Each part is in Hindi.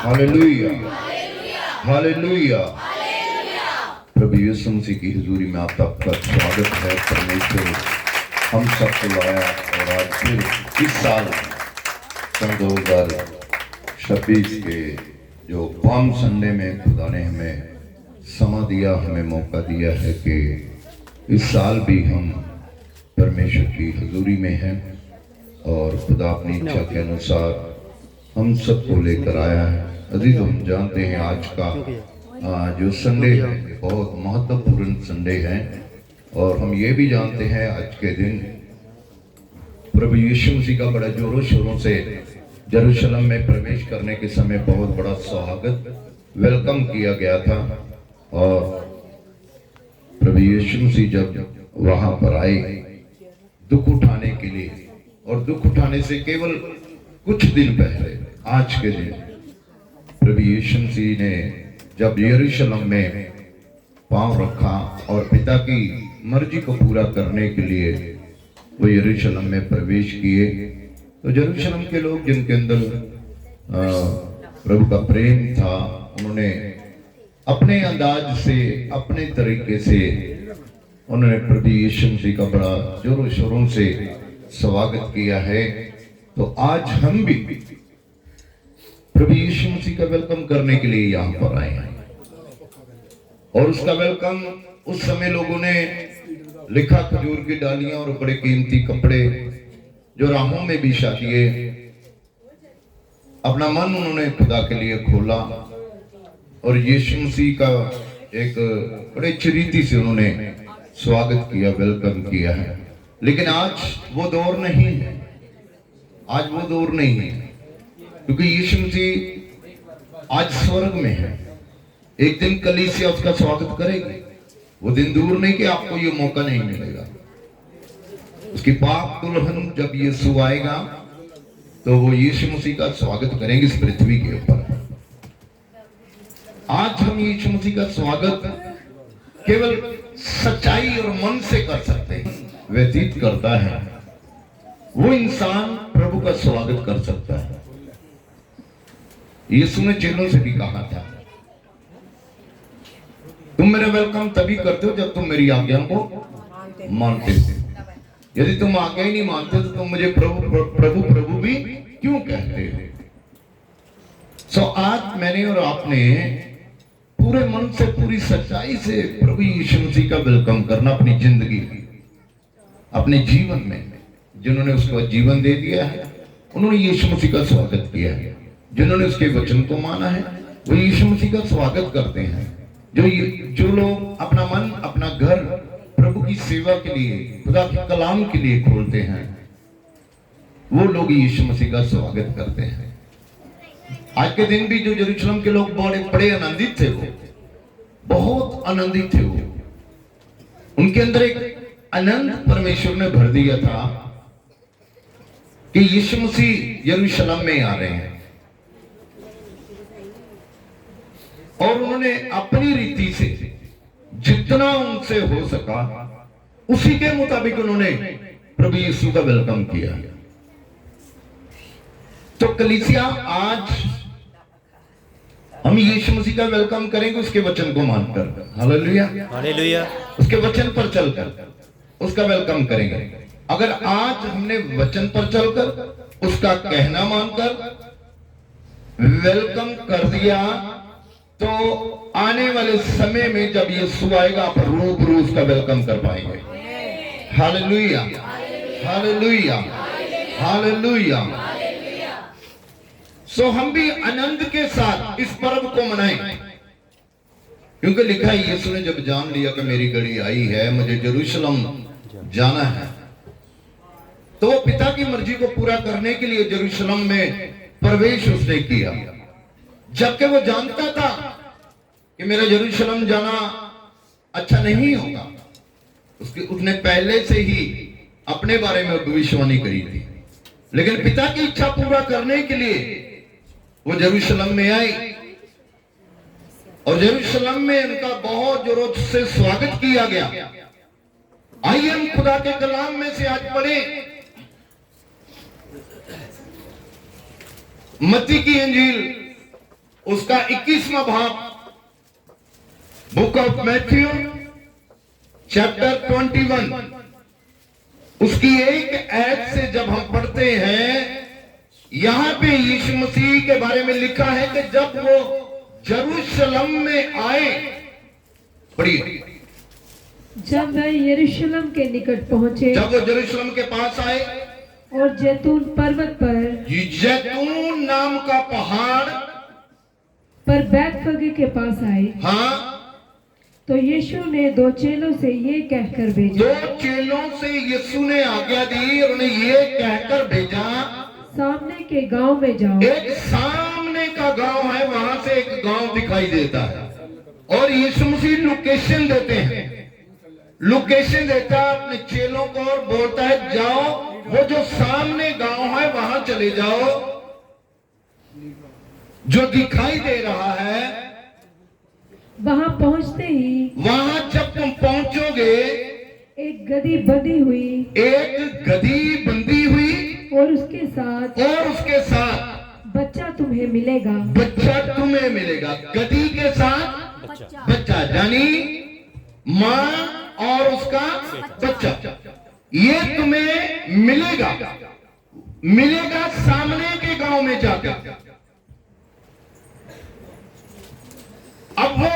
Hallelujah, hallelujah. प्रभु यीशु मसीह की हुजूरी में आप सबका स्वागत है। परमेश्वर हम सबको लाया और आज फिर इस साल सन 2026 के जो पाम संडे में खुदा ने हमें समा दिया, हमें मौका दिया है कि इस साल भी हम परमेश्वर की हुजूरी में हैं और खुदा अपनी इच्छा के अनुसार हम सबको लेकर आया है। अजीज, हम जानते हैं आज का जो संडे है बहुत महत्वपूर्ण संडे है और हम ये भी जानते हैं आज के दिन प्रभु यीशु मसीह का बड़ा जोरों शोरों से यरूशलेम में प्रवेश करने के समय बहुत बड़ा स्वागत वेलकम किया गया था। और प्रभु यीशु मसीह जब वहां पर आए दुख उठाने के लिए, और दुख उठाने से केवल कुछ दिन पहले आज के दिन प्रभु यीशु मसीह ने जब यरूशलेम में पांव रखा और पिता की मर्जी को पूरा करने के लिए वो यरूशलेम में प्रवेश किए, तो यरूशलेम के लोग जिनके अंदर प्रभु का प्रेम था, उन्होंने अपने अंदाज से, अपने तरीके से उन्होंने प्रभु यीशु मसीह का बड़ा जोरों शोरों से स्वागत किया है। तो आज हम भी प्रभु यीशु मसीह का वेलकम करने के लिए यहाँ पर आए हैं। और उसका वेलकम उस समय लोगों ने लिखा खजूर की डालियां और बड़े कीमती कपड़े जो राहों में बिछा दिए, अपना मन उन्होंने खुदा के लिए खोला और यीशु मसीह का एक बड़े अच्छी रीति से उन्होंने स्वागत किया, वेलकम किया है। लेकिन आज वो दौर नहीं है, आज वो दौर नहीं है, क्योंकि यीशु मसीह आज स्वर्ग में है। एक दिन कलीसिया उसका स्वागत करेगी। वो दिन दूर नहीं कि आपको ये मौका नहीं मिलेगा। उसकी पाक दुल्हन जब यीशु आएगा तो वो यीशु मसीह का स्वागत करेंगे इस पृथ्वी के ऊपर। आज हम यीशु मसीह का स्वागत केवल सच्चाई और मन से कर सकते हैं। व्यतीत करता है वो इंसान प्रभु का स्वागत कर सकता है। यीशु ने चेलों से भी कहा था, तुम मेरा वेलकम तभी करते हो जब तुम मेरी आज्ञा को मानते हो। यदि तुम आज्ञा ही नहीं मानते तो तुम मुझे प्रभु प्रभु प्रभु भी क्यों कहते हो। सो आज मैंने और आपने पूरे मन से, पूरी सच्चाई से प्रभु यीशु मसीह का वेलकम करना अपनी जिंदगी, अपने जीवन में। जिन्होंने उसको जीवन दे दिया है उन्होंने यीशु मसीह का स्वागत किया है। जिन्होंने उसके वचन को माना है वो यीशु मसीह का स्वागत करते हैं। जो लोग अपना मन, अपना घर प्रभु की सेवा के लिए, खुदा के कलाम के लिए खोलते हैं, वो लोग यीशु मसीह का स्वागत करते हैं। आज के दिन भी जो यरूशलेम के लोग बड़े आनंदित थे, वो बहुत आनंदित थे। वो उनके अंदर एक आनंद परमेश्वर ने भर दिया था कि यीशु मसीह यरूशलेम में आ रहे हैं। और उन्होंने अपनी रीति से जितना उनसे हो सका उसी के मुताबिक उन्होंने प्रभु यीशु का वेलकम किया। तो कलीसिया आज हम यीशु मसीह का वेलकम करेंगे उसके वचन को मानकर। Hallelujah, hallelujah. उसके वचन पर चलकर उसका वेलकम करेंगे। अगर आज हमने वचन पर चलकर उसका कहना मानकर वेलकम कर दिया तो आने वाले समय में जब यीशु आएगा आप रूबरू उसका वेलकम कर पाएंगे। Hallelujah, hallelujah, hallelujah. सो हम भी आनंद के साथ इस पर्व को मनाएं, क्योंकि लिखा है यीशु ने जब जान लिया कि मेरी घड़ी आई है, मुझे यरूशलेम जाना है, तो वो पिता की मर्जी को पूरा करने के लिए यरूशलेम में प्रवेश उसने किया। जबकि वो जानता था कि मेरा यरूशलेम जाना अच्छा नहीं होगा। उसने पहले से ही अपने बारे में भविष्यवाणी करी थी। लेकिन पिता की इच्छा पूरा करने के लिए वो यरूशलेम में आए और यरूशलेम में उनका बहुत जोरों से स्वागत किया गया। आइए हम खुदा के कलाम में से आज पढ़े मत्ती की इंजील उसका 21वां भाग, बुक ऑफ मैथ्यू चैप्टर 21, उसकी एक ऐड से जब हम पढ़ते हैं, यहां पे यीशु मसीह के बारे में लिखा है कि जब वो यरूशलेम में आए, पढ़िए, जब वह यरूशलेम के निकट पहुंचे, जब वो यरूशलेम के पास आए और जैतून पर्वत पर जैतून नाम का पहाड़ बैतफगे के पास आए, हाँ, तो यीशु ने दो चेलों से ये कहकर भेजा, दो चेलों से यीशु ने आज्ञा दी और उन्हें ये कहकर भेजा, सामने के गांव में जाओ। एक सामने का गांव है, वहां से एक गांव दिखाई देता है और यीशु मसीह लोकेशन देते हैं, लोकेशन देता है अपने चेलों को और बोलता है जाओ, वो जो सामने गांव है वहां चले जाओ, जो दिखाई दे रहा है। वहां पहुंचते ही वहां जब तुम पहुंचोगे, एक गदही बंधी हुई, एक गधी बंधी हुई और उसके साथ बच्चा तुम्हें मिलेगा। बच्चा तुम्हें मिलेगा। गधी के साथ बच्चा, यानी माँ और उसका बच्चा, ये तुम्हें मिलेगा, मिलेगा सामने के गांव में जाकर। अब वो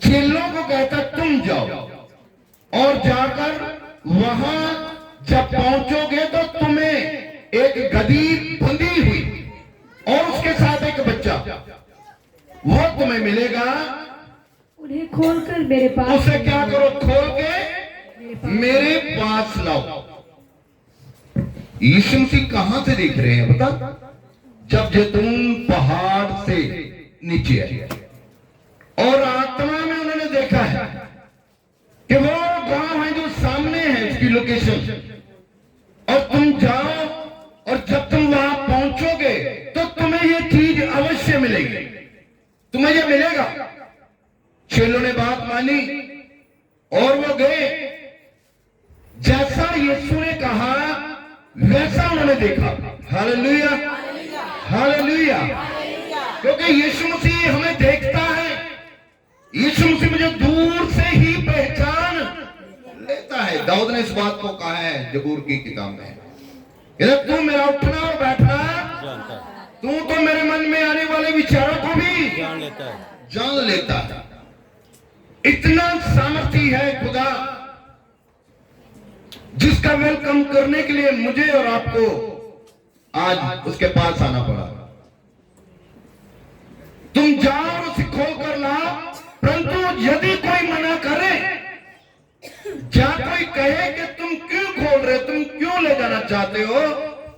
चेलों को कहता तुम जाओ और जाकर वहां जब पहुंचोगे तो तुम्हें एक गधी बंधी हुई और उसके साथ एक बच्चा, वो तुम्हें मिलेगा। उन्हें खोलकर मेरे पास, उसे क्या करो, खोल के मेरे पास लाओ। यीशु मसीह कहां से देख रहे हैं बता? जब जैतून पहाड़ से नीचे आए और आत्मा में उन्होंने देखा है कि वो गांव है जो सामने है, उसकी लोकेशन, और तुम जाओ और जब तुम वहां पहुंचोगे तो तुम्हें ये चीज अवश्य मिलेगी, तुम्हें ये मिलेगा। चेलों ने बात मानी और वो गए, जैसा यीशु ने कहा वैसा उन्होंने देखा। Hallelujah, hallelujah. क्योंकि यीशु मसीह हमें देखता है, यीशु मसीह मुझे दूर से ही पहचान लेता है। दाऊद ने इस बात को कहा है जबूर की किताब में, तू मेरा उठना और बैठना, तू तो मेरे मन में आने वाले विचारों को भी जान लेता है। इतना सामर्थी है खुदा, जिसका वेलकम करने के लिए मुझे और आपको आज उसके पास आना पड़ा। तुम जाओ और उसे खोल कर लाओ, परंतु यदि कोई मना करे या कोई कहे कि तुम क्यों खोल रहे, तुम क्यों ले जाना चाहते हो,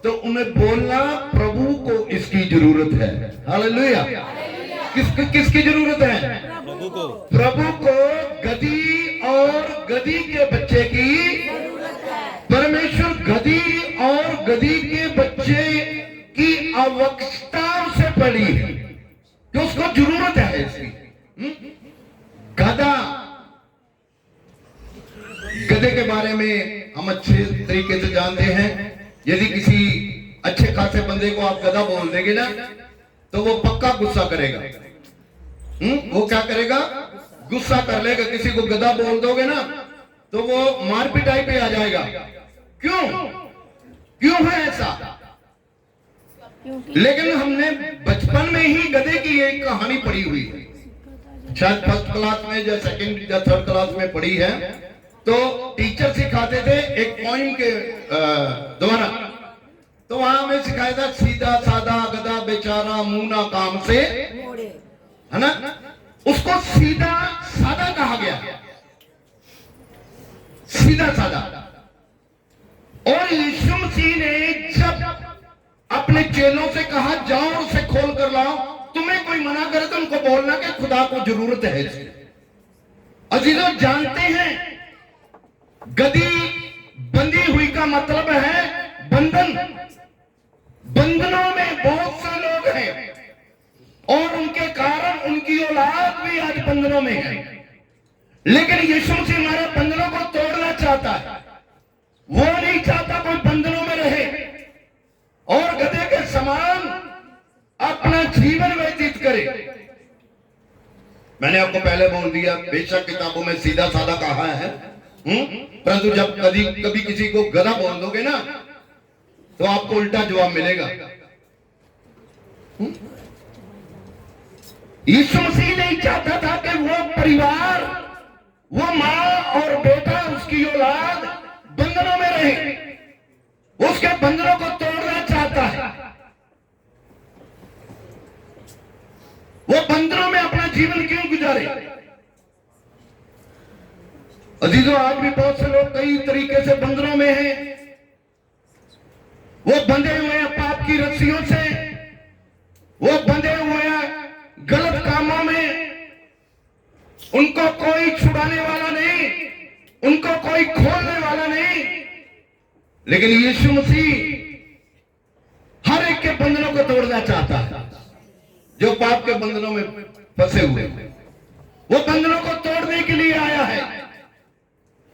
तो उन्हें बोलना प्रभु को इसकी जरूरत है। हालेलुया। किसकी जरूरत है? प्रभु को गधी और गधी के बच्चे की जरूरत है। परमेश्वर गधी और गधी के बच्चे की आवश्यकता से पड़ी है कि उसको जरूरत है इसकी। गधा, गधे के बारे में हम अच्छे तरीके से जानते हैं। यदि किसी अच्छे खासे बंदे को आप गधा बोल देंगे ना, तो वो पक्का गुस्सा करेगा। वो क्या करेगा? गुस्सा कर लेगा। किसी को गधा बोल दोगे ना, तो वो मार पिटाई पे आ जाएगा। क्यों? क्यों है ऐसा? लेकिन हमने बचपन में ही गधे की एक कहानी पढ़ी हुई है, शायद फर्स्ट क्लास में या सेकंड या थर्ड क्लास में पढ़ी है। तो टीचर सिखाते थे एक पोइम के द्वारा, तो वहां हमें सिखाया था सीधा साधा गधा बेचारा मुंह ना काम से, है ना, उसको सीधा साधा कहा गया, सीधा साधा। और यीशु मसीह ने जब अपने चेलों से कहा जाओ और उसे खोल कर लाओ, तुम्हें कोई मना करे तो उनको बोलना कि खुदा को जरूरत है इसकी। अजीजों, जानते हैं गधी बंधी हुई का मतलब है बंधन। बंधनों में बहुत से लोग हैं और उनके कारण उनकी औलाद भी आज बंधनों में है। लेकिन यीशु मसीह हमारे बंधनों को तोड़ना चाहता है। वो नहीं चाहता कोई बंधनों में रहे और गधे के समान अपना जीवन व्यतीत मैंने आपको पहले बोल दिया, बेशक किताबों में सीधा साधा कहा है, परंतु जब कभी किसी को गधा बोल दोगे ना तो आपको उल्टा जवाब मिलेगा। यीशु मसीह नहीं चाहता था कि वो परिवार, वो माँ और बेटा, उसकी औलाद बंधनों में रहे। वो उसके बंधनों को तोड़ना चाहता है। वो बंधनों में अपना जीवन क्यों गुजारे? अजीजों, आज भी बहुत से लोग कई तरीके से बंधनों में हैं। वो बंधे हुए हैं पाप की रस्सियों से, वो बंधे हुए हैं गलत कामों में। उनको कोई छुड़ाने वाला नहीं, उनको कोई खोलने वाला नहीं। लेकिन यीशु मसीह हर एक के बंधनों को तोड़ना चाहता है। जो पाप के बंधनों में फंसे हुए, वो बंधनों को तोड़ने के लिए आया है।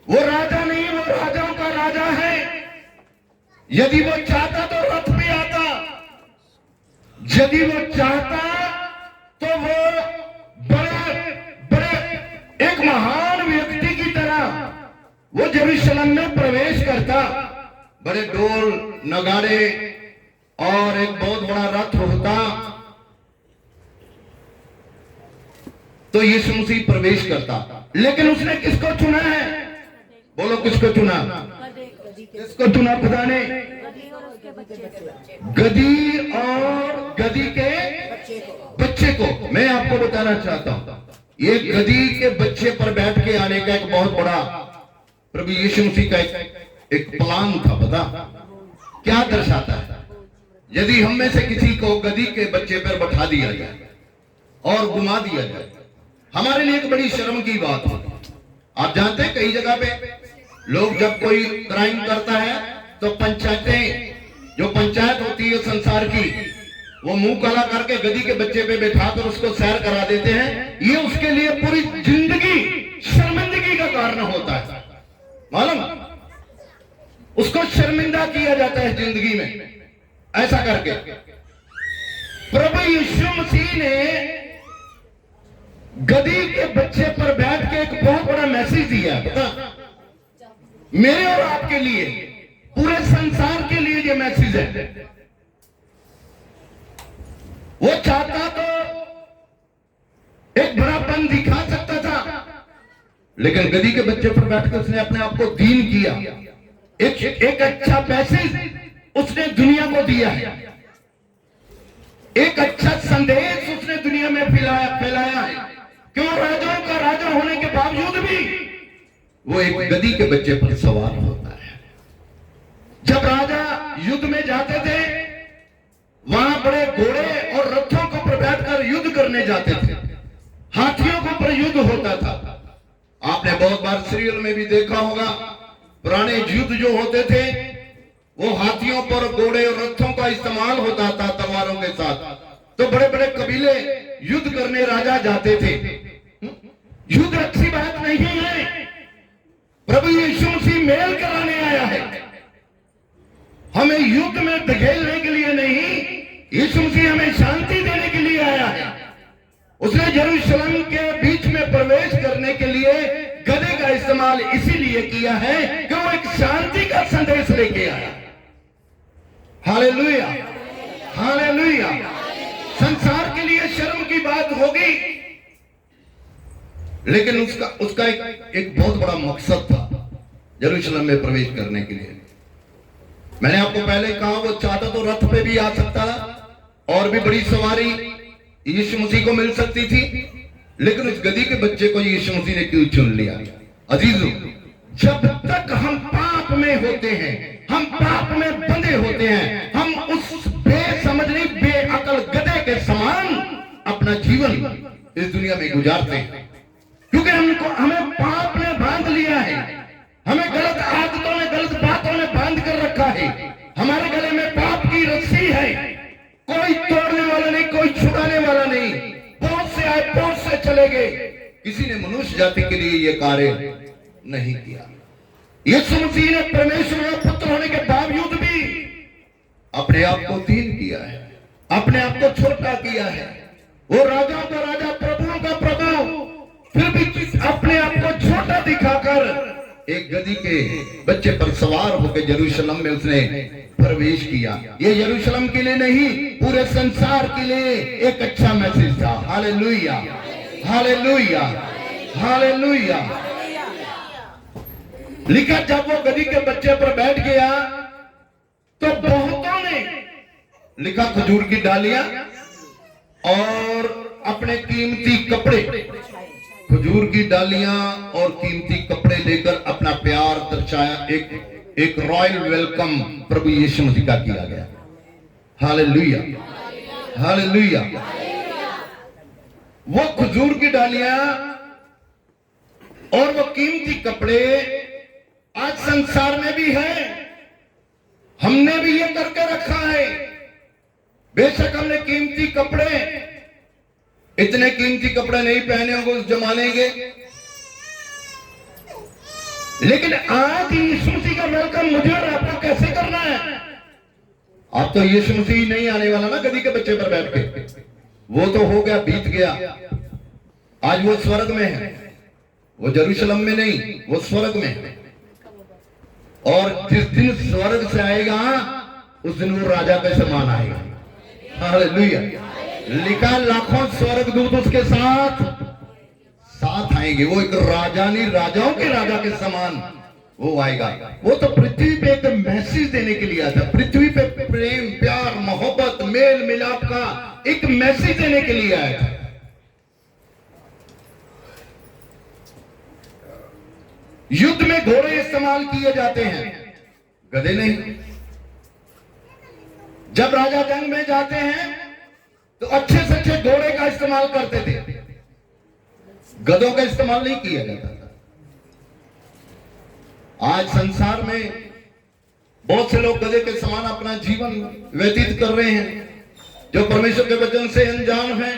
वो राजा नहीं, वो राजाओं का राजा है। यदि वो चाहता तो रथ पे आता, यदि वो चाहता तो वो बड़े बड़े एक महान व्यक्ति की तरह वो यरूशलेम में प्रवेश करता। बड़े ढोल नगाड़े और एक बहुत बड़ा रथ होता तो यीशु मसीह प्रवेश करता। लेकिन उसने किसको चुना है? बोलो, किसको चुना? किसको चुना खुदा ने? गधी और गधी के बच्चे को। मैं आपको बताना चाहता हूं, ये गधी के बच्चे पर बैठ के आने का एक बहुत बड़ा प्रभु यीशु मसीह का एक प्लान था। पता क्या दर्शाता है? यदि हम में से किसी को गधी के बच्चे पर बैठा दिया जाए और घुमा दिया जाए, हमारे लिए एक बड़ी शर्म की बात है। आप जानते हैं कई जगह पे लोग जब कोई क्राइम करता है तो पंचायतें, जो पंचायत होती है संसार की, वो मुंह काला करके गधी के बच्चे पे बैठाकर उसको सैर करा देते हैं। ये उसके लिए पूरी जिंदगी शर्मिंदगी का कारण होता है। मालूम, उसको शर्मिंदा किया जाता है जिंदगी में ऐसा करके। प्रभु यीशु मसीह ने गधी के बच्चे पर बैठ के एक बहुत बड़ा मैसेज दिया। पता, मेरे और आपके लिए, पूरे संसार के लिए ये मैसेज है। वो चाहता तो एक बड़ापन दिखा सकता था, लेकिन गधी के बच्चे पर बैठकर उसने अपने आप को दीन किया। एक अच्छा मैसेज उसने दुनिया को दिया है। एक अच्छा संदेश उसने दुनिया में फैलाया है। क्यों? राजाओं का राजा होने के बावजूद भी वो एक गधी के बच्चे पर सवार होता है। जब राजा युद्ध में जाते थे, वहां बड़े घोड़े और रथों को पर बैठकर युद्ध करने जाते थे। हाथियों के ऊपर युद्ध होता था। आपने बहुत बार सीरियल में भी देखा होगा, पुराने युद्ध जो होते थे वो हाथियों पर, घोड़े और रथों का इस्तेमाल होता था, तलवारों के साथ। तो बड़े बड़े कबीले युद्ध करने राजा जाते थे। युद्ध अच्छी बात नहीं है। प्रभु यीशु मसीह मेल कराने आया है, हमें युद्ध में धकेलने के लिए नहीं। यीशु मसीह हमें शांति देने के लिए आया है। उसने यरूशलेम के बीच में प्रवेश करने के लिए गधे का इस्तेमाल इसीलिए किया है कि वो एक शांति का संदेश लेके आया। Hallelujah, hallelujah. संसार के लिए शर्म की बात होगी, लेकिन उसका एक बहुत बड़ा मकसद था यरूशलेम में प्रवेश करने के लिए। मैंने आपको पहले कहा, वो चाहता तो रथ पे भी आ सकता था और भी बड़ी सवारी यीशु मसीह को मिल सकती थी, लेकिन उस गधी के बच्चे को यीशु मसीह ने क्यों चुन लिया? अजीजों, जब तक हम पाप में होते हैं, हम पाप में बंधे होते हैं, हम उस बेसमझनी बेअकल गधे के समान अपना जीवन इस दुनिया में गुजारते हैं। क्योंकि हमें पाप ने बांध लिया है, हमें गलत आदतों ने, गलत बातों ने बांध कर रखा है। हमारे गले में पाप की रस्सी है, कोई तोड़ने वाला नहीं, कोई छुड़ाने वाला नहीं। बहुत से आए, बहुत से चले गए। किसी ने मनुष्य जाति के लिए यह कार्य नहीं किया। यीशु मसीह ने परमेश्वर का पुत्र होने के बावजूद भी अपने आप को दीन किया है, अपने आप को छोटा किया है। वो राजाओं का राजा, प्रभुओं का प्रभु, फिर भी अपने आप को छोटा दिखाकर एक गधी के बच्चे पर सवार होकर यरूशलेम में उसने प्रवेश किया। ये यरूशलेम के लिए नहीं, पूरे संसार के लिए एक अच्छा मैसेज था। Hallelujah, hallelujah, hallelujah. लिखा जब वो गधी के बच्चे पर बैठ गया तो बहुतों ने, लिखा खजूर की डालियां और अपने कीमती कपड़े, खजूर की डालियां और कीमती कपड़े लेकर अपना प्यार दर्शाया। एक रॉयल वेलकम प्रभु यीशु मसीह का किया गया। Hallelujah, hallelujah. वो खजूर की डालियां और वो कीमती कपड़े आज संसार में भी है, हमने भी ये करके रखा है। बेशक हमने कीमती कपड़े, इतने कीमती कपड़े नहीं पहने होंगे उस जमाने के, लेकिन आज यीशु मसीह का वेलकम मुझे और आपको कैसे करना है? अब तो यीशु मसीह नहीं आने वाला ना गधी के बच्चे पर बैठ के, वो तो हो गया, बीत गया। आज वो स्वर्ग में है, वो यरूशलेम में नहीं, वो स्वर्ग में है। और जिस दिन स्वर्ग से आएगा उस दिन वो राजा के समान आएगा। हालेलुया। लिखा लाखों स्वर्गदूत उसके साथ आएंगे। वो एक राजा नहीं, राजाओं के राजा के समान वो आएगा। वो तो पृथ्वी पे एक मैसेज देने के लिए आया था। पृथ्वी पे प्रेम, प्यार, मोहब्बत, मेल मिलाप का एक मैसेज देने के लिए आया था। युद्ध में घोड़े इस्तेमाल किए जाते हैं, गधे नहीं। जब राजा जंग में जाते हैं तो अच्छे से अच्छे घोड़े का इस्तेमाल करते थे, गधों का इस्तेमाल नहीं किया जाता था। आज संसार में बहुत से लोग गधे के समान अपना जीवन व्यतीत कर रहे हैं, जो परमेश्वर के वचन से अनजान हैं,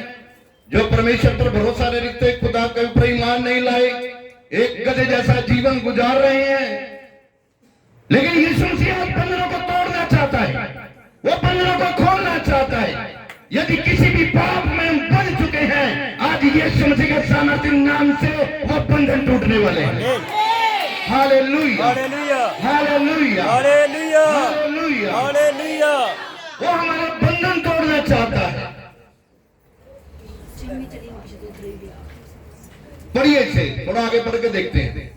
जो परमेश्वर पर भरोसा नहीं रखते, खुदा के ऊपर ईमान नहीं लाए, एक गधे जैसा जीवन गुजार रहे हैं। लेकिन यीशु मसीह आज बंधनों को तोड़ना चाहता है, वो बंधनों को खोलना चाहता है। यदि किसी भी पाप में हम बंध चुके हैं, आज यीशु मसीह के सामर्थ्य नाम से वो बंधन टूटने वाले हैं। Hallelujah, hallelujah, hallelujah, hallelujah, hallelujah. वो हमारे बंधन तोड़ना चाहता है। पढ़िए से थोड़ा आगे बढ़ के देखते हैं।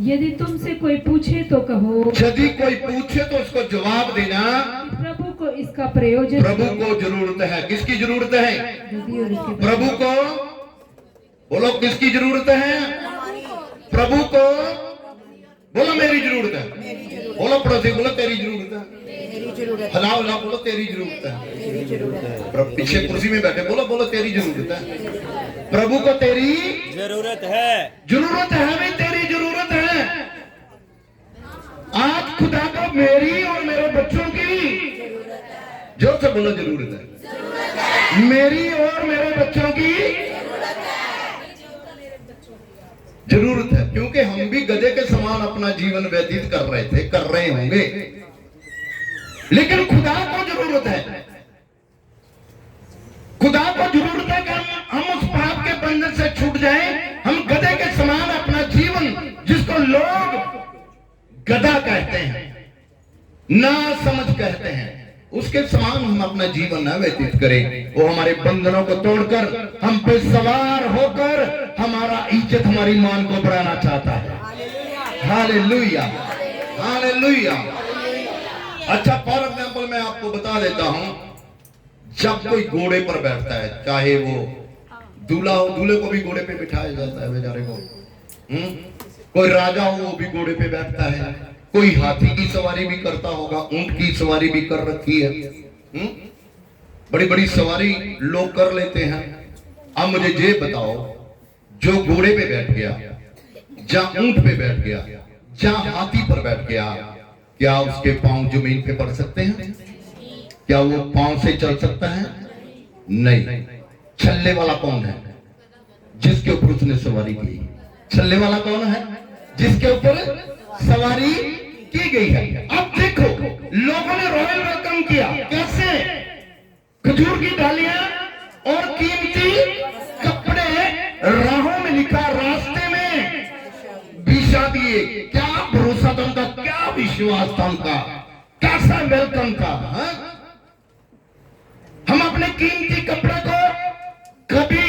यदि तुमसे कोई पूछे तो कहो, यदि कोई पूछे तो उसको जवाब देना, प्रभु को इसका प्रयोजन, प्रभु को जरूरत है। किसकी जरूरत है? प्रभु को। बोलो किसकी जरूरत है? प्रभु को। बोलो मेरी जरूरत है। बोलो पड़ोसी, बोलो तेरी जरूरत है। हलाओ हलाओ, बोलो तेरी जरूरत है। पीछे कुर्सी में बैठे बोलो, बोलो तेरी जरूरत है। प्रभु को तेरी जरूरत है। जरूरत है भाई, तेरी जरूरत है। आज खुदा को मेरी और मेरे बच्चों की, जोर से बोलो, जरूरत है। मेरी और मेरे बच्चों की जरूरत है, क्योंकि हम भी गधे के समान अपना जीवन व्यतीत कर रहे थे, कर रहे होंगे। लेकिन खुदा को जरूरत है, खुदा को जरूरत है कि हम उस पाप के बंधन से छूट जाएं। हम गधे के समान अपना जीवन, जिसको लोग गधा कहते हैं, ना समझ कहते हैं, उसके समान हम अपना जीवन न व्यतीत करें। वो हमारे बंधनों को तोड़कर हम पे सवार होकर हमारा इज्जत, हमारी मान को बढ़ाना चाहता है। Hallelujah, hallelujah. अच्छा, फॉर एग्जाम्पल मैं आपको बता देता हूं, जब कोई घोड़े पर बैठता है, चाहे वो दूल्हा हो, दूल्हे को भी घोड़े पे बिठाया जाता है बेचारे को। कोई राजा हो, वो भी घोड़े पे बैठता है। कोई हाथी की सवारी भी करता होगा, ऊंट की सवारी भी कर रखी है। बड़ी बड़ी सवारी लोग कर लेते हैं। अब मुझे ये बताओ, जो घोड़े पे बैठ गया, जहां ऊंट पे बैठ गया, जहां हाथी पर बैठ गया, क्या उसके पांव जमीन पे पड़ सकते हैं? क्या वो पांव से चल सकता है? नहीं। छल्ले वाला कौन है? जिसके ऊपर उसने सवारी की। छल्ले वाला कौन है? जिसके ऊपर सवारी की गई है। अब देखो, लोगों ने रॉयल वेलकम किया। कैसे? खजूर की डालियां और कीमती कपड़े राहों में लिखा, रास्ते में बिछा दिए। क्या भरोसा था उनका, क्या विश्वास था उनका, कैसा वेलकम था। हाँ? हम अपने कीमती कपड़े को कभी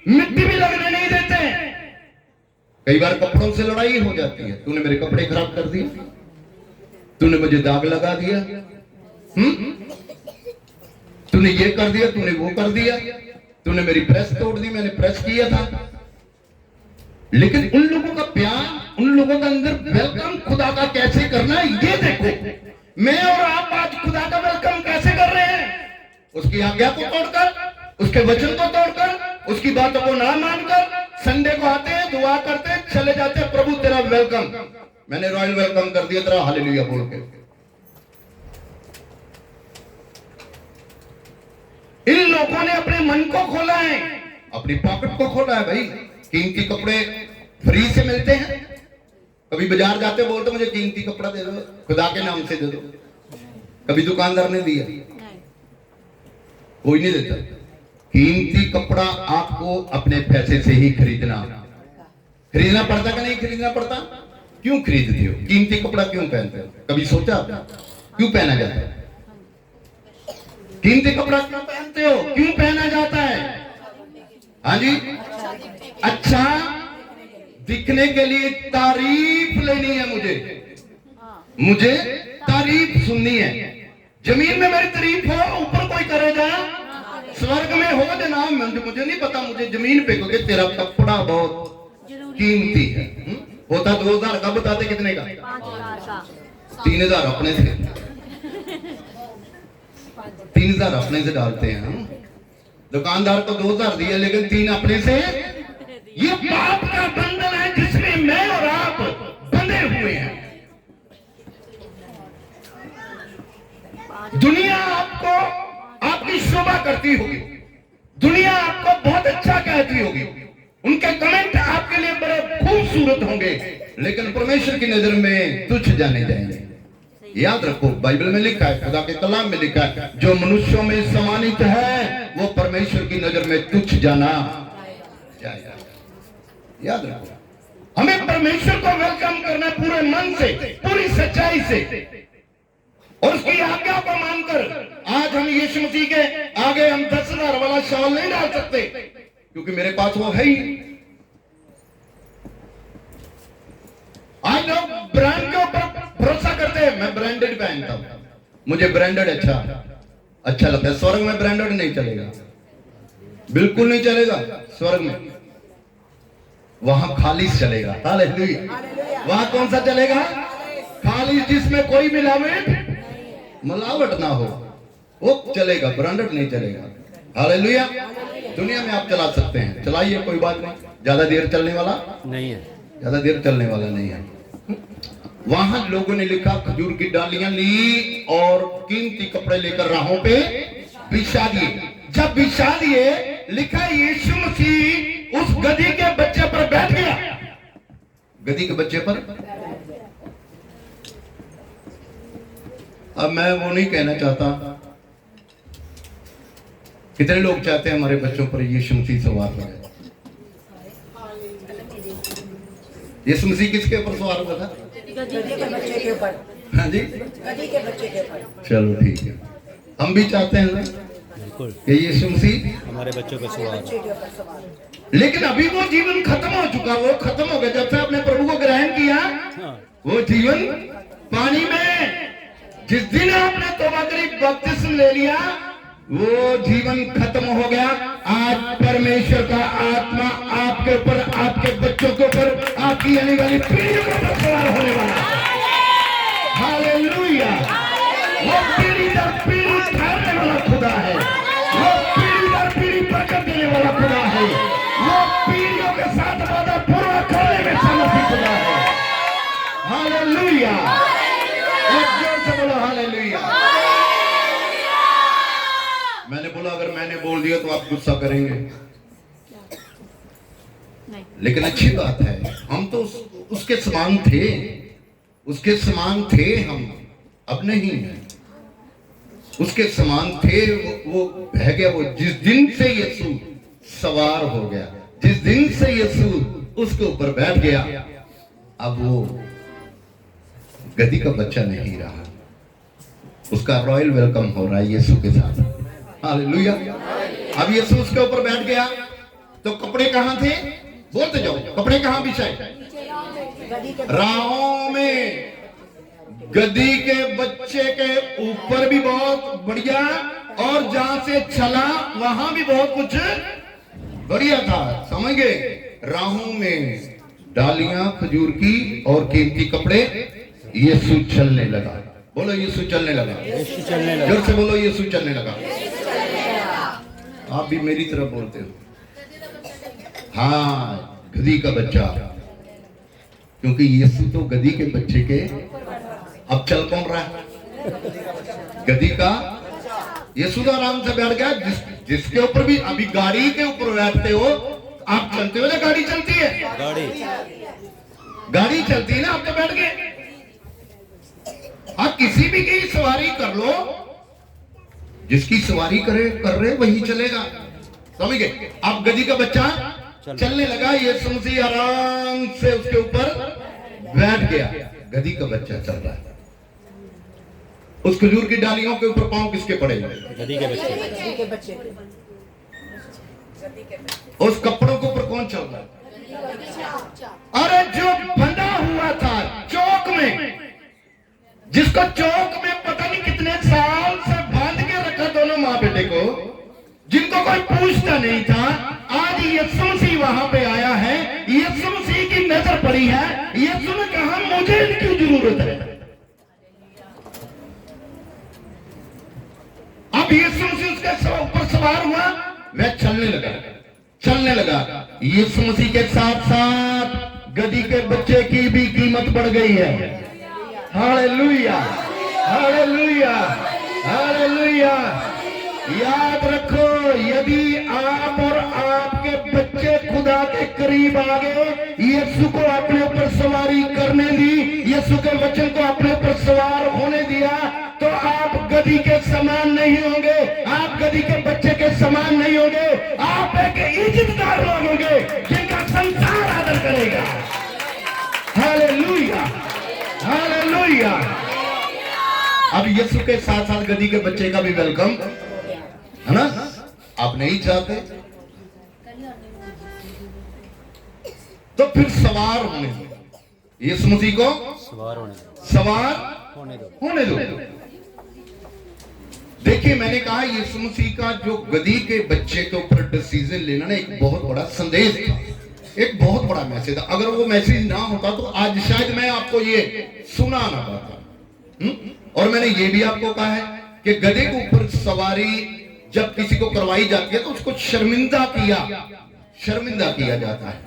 मिट्टी भी लगने नहीं देते। कई बार कपड़ों से लड़ाई हो जाती है, तूने मेरे कपड़े खराब कर दिए, तूने मुझे दाग लगा दिया, तूने ये कर दिया, तूने वो कर दिया, तूने मेरी प्रेस तोड़ दी, मैंने प्रेस किया था। लेकिन उन लोगों का प्यार, उन लोगों के अंदर वेलकम खुदा का कैसे करना है, ये देखो। मैं और आप आज खुदा का वेलकम कैसे कर रहे हैं? उसकी आज्ञा को तोड़कर, उसके वचन को तोड़कर, उसकी बातों को ना मानकर, संडे को आते हैं, दुआ करते हैं, चले जाते हैं, प्रभु तेरा वेलकम, मैंने रॉयल वेलकम कर दिया तेरा, हालेलुया बोल के। इन लोगों ने अपने मन को खोला है, अपनी पॉकेट को खोला है। भाई कीमती कपड़े फ्री से मिलते हैं। कभी बाजार जाते बोलते मुझे कीमती कपड़ा दे दो, खुदा के नाम से दे दो। कभी दुकानदार ने दिया? कोई नहीं देता। कीमती कपड़ा आपको अपने पैसे से ही खरीदना पड़ता कि नहीं खरीदना पड़ता? क्यों खरीदते हो? कीमती कपड़ा क्यों पहनते हो? कभी सोचा आपने क्यों पहना जाता है? कीमती कपड़ा क्यों पहनते हो? क्यों पहना जाता है? हाँ जी, अच्छा दिखने के लिए तारीफ लेनी है, मुझे तारीफ सुननी है। जमीन में मेरी तारीफ हो, ऊपर कोई करेगा, स्वर्ग में हो देना, मुझे नहीं पता, मुझे जमीन पे क्योंकि तेरा कपड़ा बहुत कीमती है। होता 2000 का, बताते कितने का? 3000 अपने से, 3000 अपने से डालते हैं हम। दुकानदार को 2000 दिए लेकिन 3 अपने से। ये पाप का बंधन है जिसमें मैं और आप बंधे हुए हैं। दुनिया आपको आपकी शोभा करती होगी, दुनिया आपको बहुत अच्छा कहती होगी, उनके कमेंट आपके लिए बड़े खूबसूरत होंगे, लेकिन परमेश्वर की नजर में तुच्छ जाने जाएंगे। याद रखो, बाइबल में लिखा है, खुदा के कलाम में लिखा है, जो मनुष्यों में सम्मानित है वो परमेश्वर की नजर में तुच्छ जाना जाएगा। याद रखो, हमें परमेश्वर को वेलकम करना है पूरे मन से, पूरी सच्चाई से, और उसकी आज्ञा को मानकर। आज हम यीशु मसीह के आगे हम 10,000 वाला शॉल नहीं डाल सकते क्योंकि मेरे पास वो है ही। आज लोग ब्रांड के ऊपर भरोसा करते हैं। मैं ब्रांडेड पहनता हूं, मुझे ब्रांडेड अच्छा लगता है। स्वर्ग में ब्रांडेड नहीं चलेगा, बिल्कुल नहीं चलेगा। स्वर्ग में वहां खालिस चलेगा। हालेलुया। वहां कौन सा चलेगा? खालिस, जिसमें कोई मिलावट ना हो, वो चलेगा, ब्रांडेड नहीं चलेगा। हालेलुया। दुनिया में आप चला सकते हैं, चलाइए, कोई बात नहीं, ज्यादा देर चलने वाला नहीं है, ज्यादा देर चलने वाला नहीं है। वहां लोगों ने लिखा, खजूर की डालियां ली और कीमती कपड़े लेकर राहों पे बिछा दिए। जब बिछा दिए, लिखा यीशु मसीह उस गधी के बच्चे पर बैठ गया। गधी के बच्चे पर। अब मैं वो नहीं कहना चाहता, कितने लोग चाहते हैं हमारे बच्चों पर यीशु मसीह सवार हो जाए? यीशु मसीह किसके ऊपर सवार हुआ था? गधी के बच्चे के ऊपर। हाँ जी, गधी के बच्चे के ऊपर। चलो ठीक है, हम भी चाहते हैं ना कि यीशु मसीह हमारे बच्चों पे सवार। लेकिन अभी वो जीवन खत्म हो चुका, वो खत्म हो गया। जब से आपने प्रभु को ग्रहण किया, वो जीवन पानी में। जिस दिन आपने तौबा करी, बपतिस्मा ले लिया, वो जीवन खत्म हो गया। आज परमेश्वर का आत्मा आपके ऊपर, आपके बच्चों के ऊपर, आपकी आने वाली पीढ़ियों के ऊपर सवार होने वाला है। हालेलुया। वो पीढ़ी दर पीढ़ी ठहरने वाला खुदा है, वो पीढ़ी दर पीढ़ी बरकत देने वाला खुदा है, वो पीढ़ियों के साथ वादा पूरा करने में समर्थी खुदा है। हालेलुया। एक जोर से बोलो हालेलुया। मैंने बोला अगर मैंने बोल दिया तो आप गुस्सा करेंगे, लेकिन अच्छी बात है, हम तो उसके समान थे, उसके समान थे हम, अब नहीं है। उसके समान थे, वो बह गया। वो जिस दिन से यीशु सवार हो गया, जिस दिन से यीशु उसके ऊपर बैठ गया, अब वो गधी का बच्चा नहीं रहा। उसका रॉयल वेलकम हो रहा है यीशु के साथ। हालेलुया। अब यीशु उसके ऊपर बैठ गया तो कपड़े कहां थे? बोलते जाओ, कपड़े कहां बिछाए? राहों में। गधी के बच्चे के ऊपर भी बहुत बढ़िया, और जहां से चला वहां भी बहुत कुछ बढ़िया था। समझ गए? राहों में डालियां खजूर की और कीमती कपड़े। यीशु चलने लगा। बोलो यीशु चलने लगा। यीशु चलने लगा। जोर से बोलो यीशु चलने लगा। आप भी मेरी तरफ बोलते हो। हाँ, गधी का बच्चा, क्योंकि यीशु तो गधी के बच्चे के अब चल कौन रहा है? गधी का। यीशु तो आराम से बैठ गया। जिसके ऊपर भी अभी गाड़ी के ऊपर बैठते हो आप, चलते हो ना, गाड़ी चलती है, गाड़ी चलती है ना, आप तो बैठ गए। आप किसी भी की सवारी कर लो, जिसकी सवारी कर रहे वही चलेगा। समझ गए? आप गधी का बच्चा चलने लगा, यीशु मसीह आराम से उसके ऊपर बैठ गया। गधी का बच्चा चल रहा है। उस खजूर की डालियों के ऊपर पांव किसके पड़े? गधी के बच्चे। उस कपड़ों के ऊपर कौन चल रहा है? अरे जो बंधा हुआ था चौक में, जिसको चौक में पता नहीं कितने साल से बांध के रखा दोनों माँ बेटे को, जिनको कोई पूछता नहीं था, आज यीशु मसीह वहां पे आया है। यीशु मसीह की नजर पड़ी है। यीशु ने कहा मुझे इनकी जरूरत है। अब यीशु मसीह उसके ऊपर सवार हुआ, वह चलने लगा। यीशु मसीह के साथ साथ गधी के बच्चे की भी कीमत बढ़ गई है। Hallelujah, hallelujah, hallelujah. याद रखो, यदि आप और आपके बच्चे खुदा के करीब आ गए, यीशु को अपने ऊपर सवारी करने दी, यीशु के वचन को अपने ऊपर सवार होने दिया, तो आप गधी के समान नहीं होंगे, आप गधी के बच्चे के समान नहीं होंगे। आप एक इज्जतदार लोग होंगे जिनका संसार आदर करेगा। Hallelujah, hallelujah. अब यीशु के साथ साथ गधी के बच्चे का भी वेलकम है ना। आप नहीं चाहते तो फिर सवार होने दो, यीशु मसीह को सवार होने दो। देखिए, मैंने कहा यीशु मसीह का जो गधी के बच्चे के ऊपर डिसीजन लेना ना, एक बहुत बड़ा संदेश था, एक बहुत बड़ा मैसेज था। अगर वो मैसेज ना होता तो आज शायद मैं आपको ये सुना ना पाता। और मैंने ये भी आपको कहा है कि गधे के ऊपर सवारी जब किसी को करवाई जाती है तो उसको शर्मिंदा किया जाता है।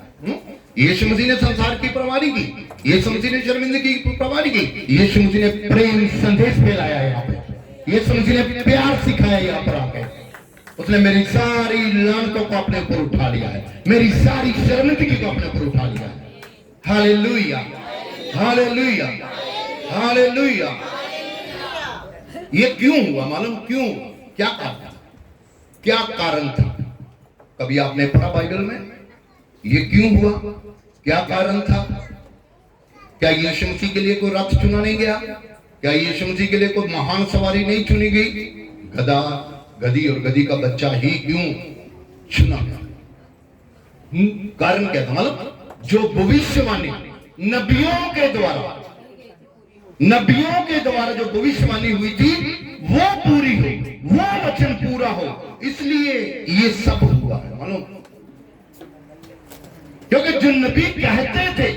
यीशु मसीह ने संसार की परवारी की, यीशु मसीह ने शर्मिंदगी की परवारी की, यीशु मसीह ने प्रेम संदेश फैलाया है यहाँ पे, यीशु मसीह ने प्यार सिखाया यहाँ पर आके। उसने मेरी सारी लानतों को अपने ऊपर उठा लिया है, मेरी सारी शर्मिंदगी को अपने ऊपर उठा लिया है। Hallelujah, hallelujah, hallelujah. ये क्यों हुआ? मालूम क्यों? क्या कारण था? कभी आपने पढ़ा बाइबल में ये क्यों हुआ? क्या कारण था? क्या यीशु मसीह के लिए कोई रथ चुना नहीं गया? क्या यीशु मसीह के लिए कोई महान सवारी नहीं चुनी गई? गधा, गधी और गधी का बच्चा ही क्यों चुना गया? कारण क्या था? मतलब जो भविष्यवाणी नबियों के द्वारा जो भविष्यवाणी हुई थी वो पूरी हो, वो वचन पूरा हो, इसलिए ये सब हुआ है। मानो, क्योंकि जो नबी कहते थे,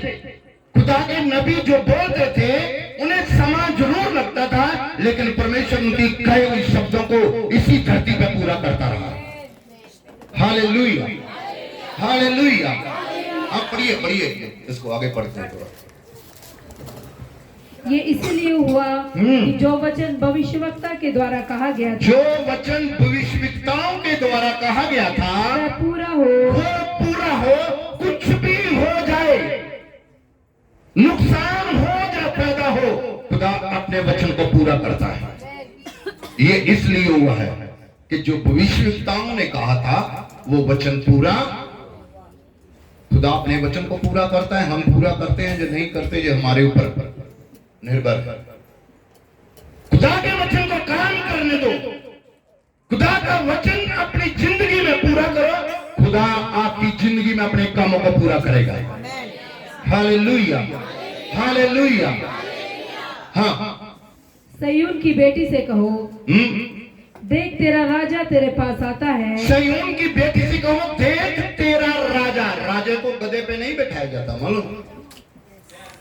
खुदा के नबी जो बोलते थे, उन्हें समय जरूर लगता था, लेकिन परमेश्वर उनकी कहे हुए शब्दों को इसी धरती पर पूरा करता रहा। Hallelujah, hallelujah. आप पढ़िए इसको आगे पढ़ते हैं थोड़ा। ये इसलिए हुआ कि जो वचन भविष्यवक्ता के द्वारा कहा गया था, जो वचन भविष्यवक्ताओं के द्वारा कहा गया था, वह पूरा हो। वो पूरा हो। कुछ भी हो जाए, नुकसान हो या पैदा हो, खुदा अपने वचन को पूरा करता है। ये इसलिए हुआ है कि जो भविष्यवक्ताओं ने कहा था वो वचन पूरा, खुदा अपने वचन को पूरा करता है। हम पूरा करते हैं, जो नहीं करते जो हमारे ऊपर निर्भर है। खुदा के वचन को काम करने दो, खुदा का वचन अपनी जिंदगी में पूरा करो, खुदा आपकी जिंदगी में अपने कामों को पूरा करेगा। Hallelujah, hallelujah. हाँ, सयून की बेटी से कहो, देख तेरा राजा तेरे पास आता है। सयून की बेटी से कहो, देख तेरा राजा। राजे को गधे पे नहीं बैठाया जाता, मालूम,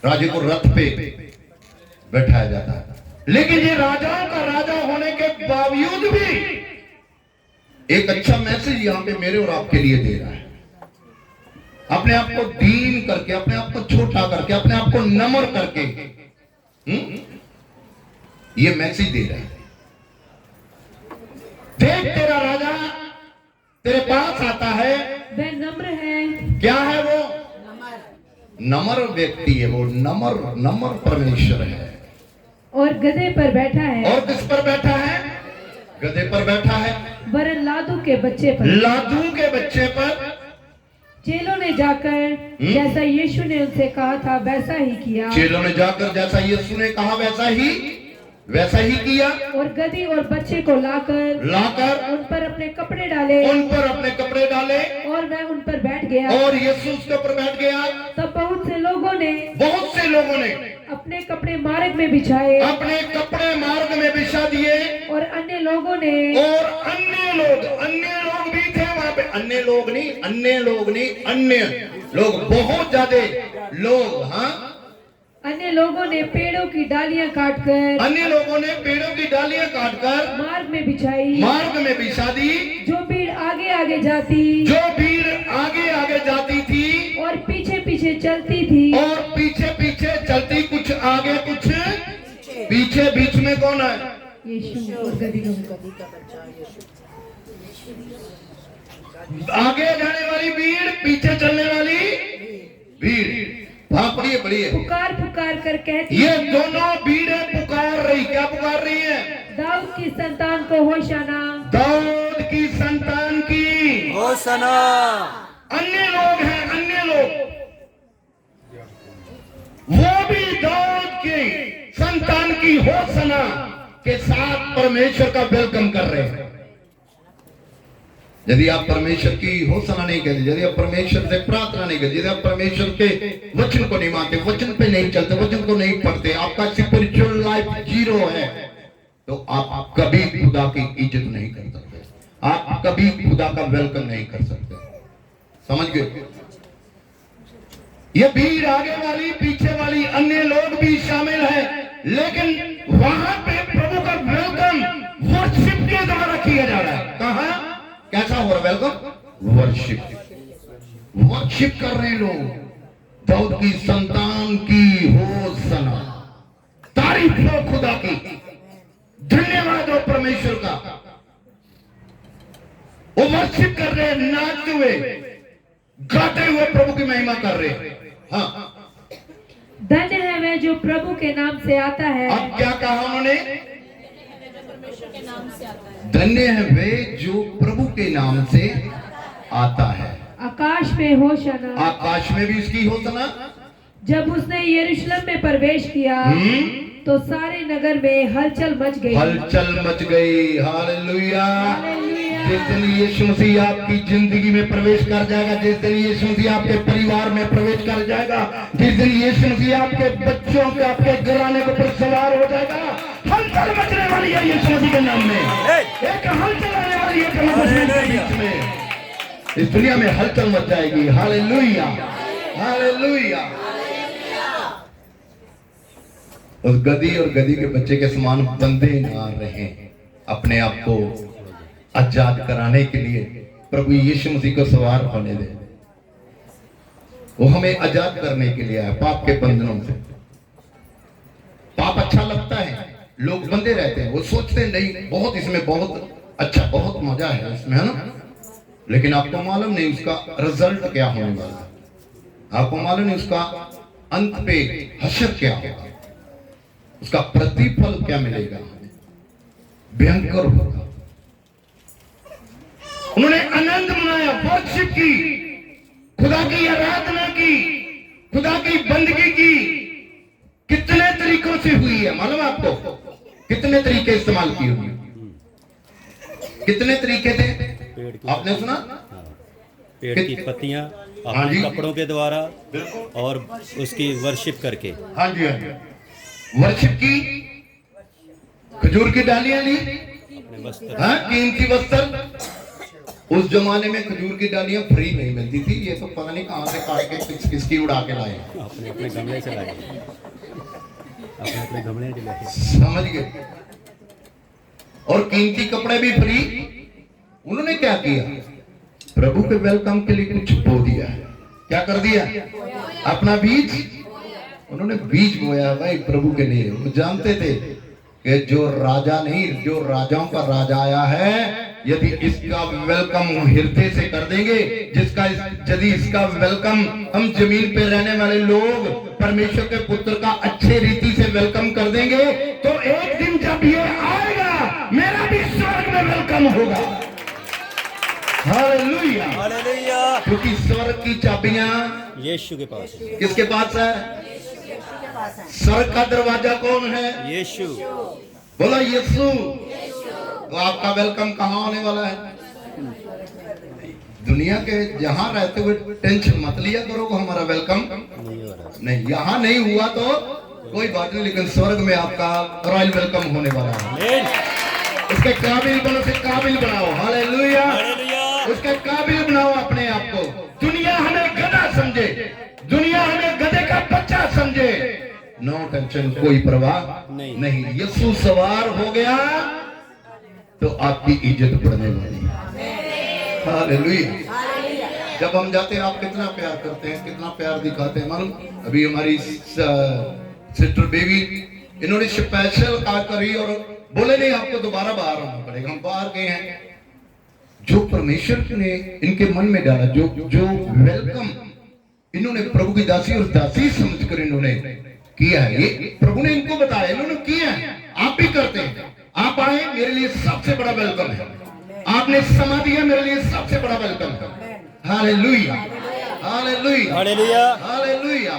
राजे को रथ पे बैठाया जाता है। लेकिन ये राजाओं का राजा होने के बावजूद भी एक अच्छा मैसेज यहाँ पे मेरे और आपके लिए दे रहा है। अपने आप को दीन करके, अपने आप को छोटा करके, अपने आप को नम्र करके ये मैसेज दे रहा है। देख तेरा राजा तेरे पास आता है। वह नम्र है। क्या है वो? नम्र व्यक्ति है वो, नम्र परमेश्वर है। और गधे पर बैठा है। और किस पर बैठा है? गधे पर बैठा है, वरन लादू के बच्चे पर। लादू के बच्चे पर। चेलों ने जाकर जैसा यीशु ने उनसे कहा था वैसा ही किया। चेलों ने जाकर जैसा यीशु ने कहा वैसा ही किया। और गधी और बच्चे को लाकर उन पर अपने कपड़े डाले। उन पर अपने कपड़े डाले और वह उन पर बैठ गया। और यीशु उसके ऊपर बैठ गया। तब बहुत से लोगों ने अपने कपड़े मार्ग में बिछाए। अपने कपड़े मार्ग में बिछा दिए। और अन्य लोगों ने अन्य लोग भी थे वहां पे। अन्य लोग बहुत ज्यादा लोग। हाँ, अन्य लोगों ने पेड़ों की डालियां काटकर मार्ग में बिछा दी। जो भीड़ आगे आगे जाती थी और पीछे पीछे चलती कुछ आगे कुछ पीछे। बीच में कौन है? यीशु और गधी का बच्चा यीशु। आगे जाने वाली भीड़, पीछे चलने वाली भीड़। हाँ, पढ़िए। पुकार कर कहती, ये दोनों भीड़ें पुकार रही। क्या पुकार रही है? दाऊद की संतान को होशाना। दाऊद की संतान की होशाना। अन्य लोग वो भी दाऊद की संतान की होशाना के साथ परमेश्वर का वेलकम कर रहे हैं। यदि आप परमेश्वर की होसना नहीं करते, यदि आप परमेश्वर से प्रार्थना नहीं करते, यदि आप परमेश्वर के वचन को नहीं मानते, वचन पे नहीं चलते, वचन को नहीं पढ़ते, आपका स्पिरिचुअल लाइफ जीरो है, तो आप कभी खुदा की इज्जत नहीं कर सकते, आप कभी खुदा का वेलकम नहीं कर सकते। समझ गए? ये भीड़ आगे वाली पीछे वाली अन्य लोग भी शामिल है, लेकिन वहां पे प्रभु का वेलकम वर्शिप के द्वारा किया जा रहा है। कहा? कैसा हो रहा वेलकम? वर्शिप कर रहे लोग। दाऊद की संतान की होसना, तारीफ हो खुदा की, धन्यवाद हो परमेश्वर का। वो वर्शिप कर रहे, नाचते हुए गाते हुए प्रभु की महिमा कर रहे। हाँ, धन्य है वह जो प्रभु के नाम से आता है। अब क्या कहा उन्होंने? धन्य है वे जो प्रभु के नाम से आता है। आकाश में होशाना। आकाश में भी इसकी होसना। जब उसने यरूशलेम में प्रवेश किया तो सारे नगर में हलचल मच गई। हालेलुया। जिस दिन यीशु मसीह आपकी जिंदगी में प्रवेश कर जाएगा, जिस दिन यीशु मसीह आपके परिवार में प्रवेश कर जाएगा, जिस दिन यीशु मसीह आपके बच्चों के, आपके घराने के ऊपर सवार हो जाएगा, हलचल मचने वाली है यीशु मसीह के नाम में। एक हलचल आने वाली है इस दुनिया में, हलचल मच जाएगी। Hallelujah, hallelujah. उस गधी और गधी के बच्चे के समान बंदे ना रहे, अपने आप को आजाद कराने के लिए प्रभु यीशु मसीह को सवार होने दे। वो हमें आजाद करने के लिए आया पाप के बंधनों से। पाप अच्छा लगता है, लोग बंधे रहते हैं, वो सोचते नहीं बहुत इसमें बहुत अच्छा, बहुत मजा है इसमें, है ना, लेकिन आपको मालूम नहीं उसका रिजल्ट क्या होने वाला है, आपको मालूम नहीं उसका अंत पे हश्र क्या होगा, उसका प्रतिफल क्या मिलेगा। भयंकर होगा। उन्होंने आनंद मनाया, वर्शिप की, खुदा की आराधना की, खुदा की बंदगी की। कितने तरीकों से हुई है मालूम आपको? कितने तरीके इस्तेमाल किए हुए? कितने तरीके थे आपने सुना? पेड़ की पत्तियां हाँ जी। अपने कपड़ों के द्वारा और उसकी वर्शिप करके। हाँ जी, हाँ जी, वर्शिप की, खजूर की डालियां ली, अपने वस्त्र हाँ, कीमती वस्त्र। उस जमाने में खजूर की डालियां फ्री नहीं मिलती थी, ये तो पता नहीं कहां से काट के किसकी उड़ा के लाए, अपने अपने गमले से लाए, अपने अपने गमले से लाए। समझ गए? और कीमती कपड़े भी फ्री। उन्होंने क्या किया? प्रभु के वेलकम के लिए कुछ बो दिया। क्या कर दिया? अपना बीज, उन्होंने बीज बोया भाई प्रभु के लिए। वो जानते थे कि जो राजा नहीं, जो राजाओं का राजा आया है, यदि इसका वेलकम हृदय से कर देंगे, यदि इसका वेलकम हम जमीन पे रहने वाले लोग परमेश्वर के पुत्र का अच्छे रीति से वेलकम कर देंगे, तो एक दिन जब ये आएगा, मेरा भी स्वर्ग में वेलकम होगा। Hallelujah, hallelujah. क्योंकि स्वर्ग की चाबियां यीशु के पास है। किसके पास है? स्वर्ग का दरवाजा कौन है? यीशु। बोला यीशु। तो आपका वेलकम कहाँ होने वाला है? दुनिया के जहां रहते हुए टेंशन मत लिया करो, हमारा वेलकम नहीं, यहाँ नहीं हुआ तो कोई बात नहीं, लेकिन स्वर्ग में आपका रॉयल वेलकम होने वाला है। उसके काबिल बनो, से काबिल बनाओ। हालेलुया, उसके काबिल बनाओ अपने आप को। दुनिया हमें गधा समझे, दुनिया हमें गधे का बच्चा समझे, नो टेंशन, कोई परवाह नहीं। यीशु सवार हो गया तो आपकी इज्जत बढ़ने वाली है। हालेलुया। जब हम जाते हैं, आप कितना प्यार करते हैं, कितना प्यार दिखाते हैं मालूम? अभी हमारी सिस्टर बेबी, इन्होंने स्पेशल कार करी और बोले नहीं आपको दोबारा बाहर आना पड़ेगा। हम बाहर गए हैं। जो परमेश्वर ने इनके मन में डाला, जो वेलकम इन्होंने प्रभु की दासी और दासी समझकर इन्होंने किया है, ये प्रभु ने इनको बताया, इन्होंने किया है। आप भी करते हैं। आप आए, मेरे लिए सबसे बड़ा वेलकम है। आपने समा दिया, मेरे लिए सबसे बड़ा वेलकम है। Hallelujah, hallelujah, hallelujah, hallelujah.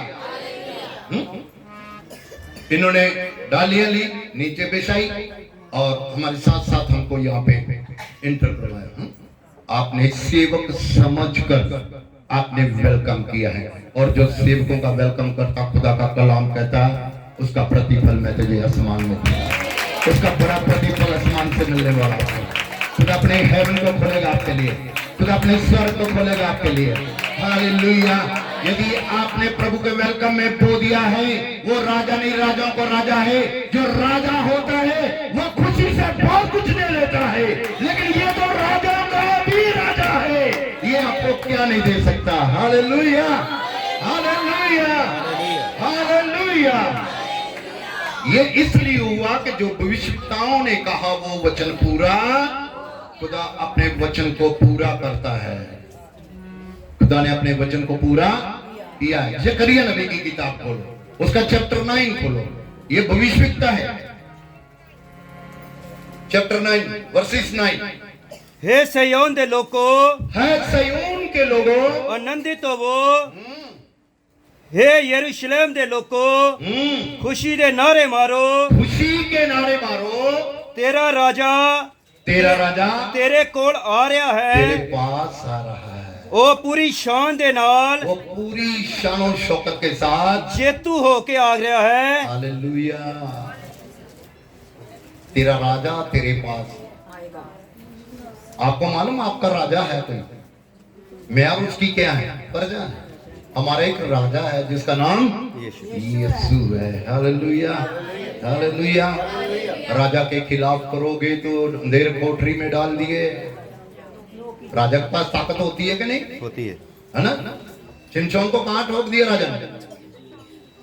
इन्होंने डालियां ली, नीचे बिछाई और हमारे साथ साथ हमको यहाँ पे इंटर करवाया। आपने सेवक समझकर आपने वेलकम किया है, और जो सेवकों का वेलकम करता, खुदा का कलाम कहता, उसका प्रतिफल मैं तुझे आसमान में दूंगा। उसका बड़ा प्रतिफल आसमान से मिलने वाला है। खुदा अपने हेवन को खोलेगा आपके लिए, खुदा अपने स्वर्ग को खोलेगा आपके लिए। हालेलुया। यदि आपने प्रभु के वेलकम में बो दिया है, वो राजा नहीं, राजाओं को राजा है। जो राजा होता है वो खुशी से बहुत कुछ दे लेता है, लेकिन ये तो राजाओं का भी राजा है, ये आपको क्या नहीं दे सकता। Hallelujah, hallelujah, hallelujah. ये इसलिए हुआ कि जो भविष्यवक्ताओं ने कहा वो वचन पूरा, खुदा अपने वचन को पूरा करता है। खुदा ने अपने वचन को पूरा किया है। जकरिया नबी की किताब खोलो, उसका चैप्टर 9 खोलो, ये भविष्यवक्ता है। Chapter 9 versus 9। हे सिय्योन दे लोको, है सिय्योन के लोगों आनंदित होवो। हे यरूशलेम दे लोको, खुशी दे नारे मारो। खुशी के नारे मारो। तेरा राजा तेरे कोल आ रहा तेरे है। पास आ रहा है। वो पूरी शान दे नाल, वो पूरी शान और शौकत के साथ जेतू होके आ गया है। हालेलुया। तेरा राजा तेरे पास। आपको मालूम आपका राजा है कोई? मैं और उसकी क्या है? प्रजा है। हमारा एक राजा है जिसका नाम यीशु है। Hallelujah, hallelujah. राजा के खिलाफ करोगे तो अंधेर कोठरी में डाल दिए। राजा के पास ताकत होती है कि नहीं? होती है ना? शिमशोन को कहां ठोक दिया राजा ने?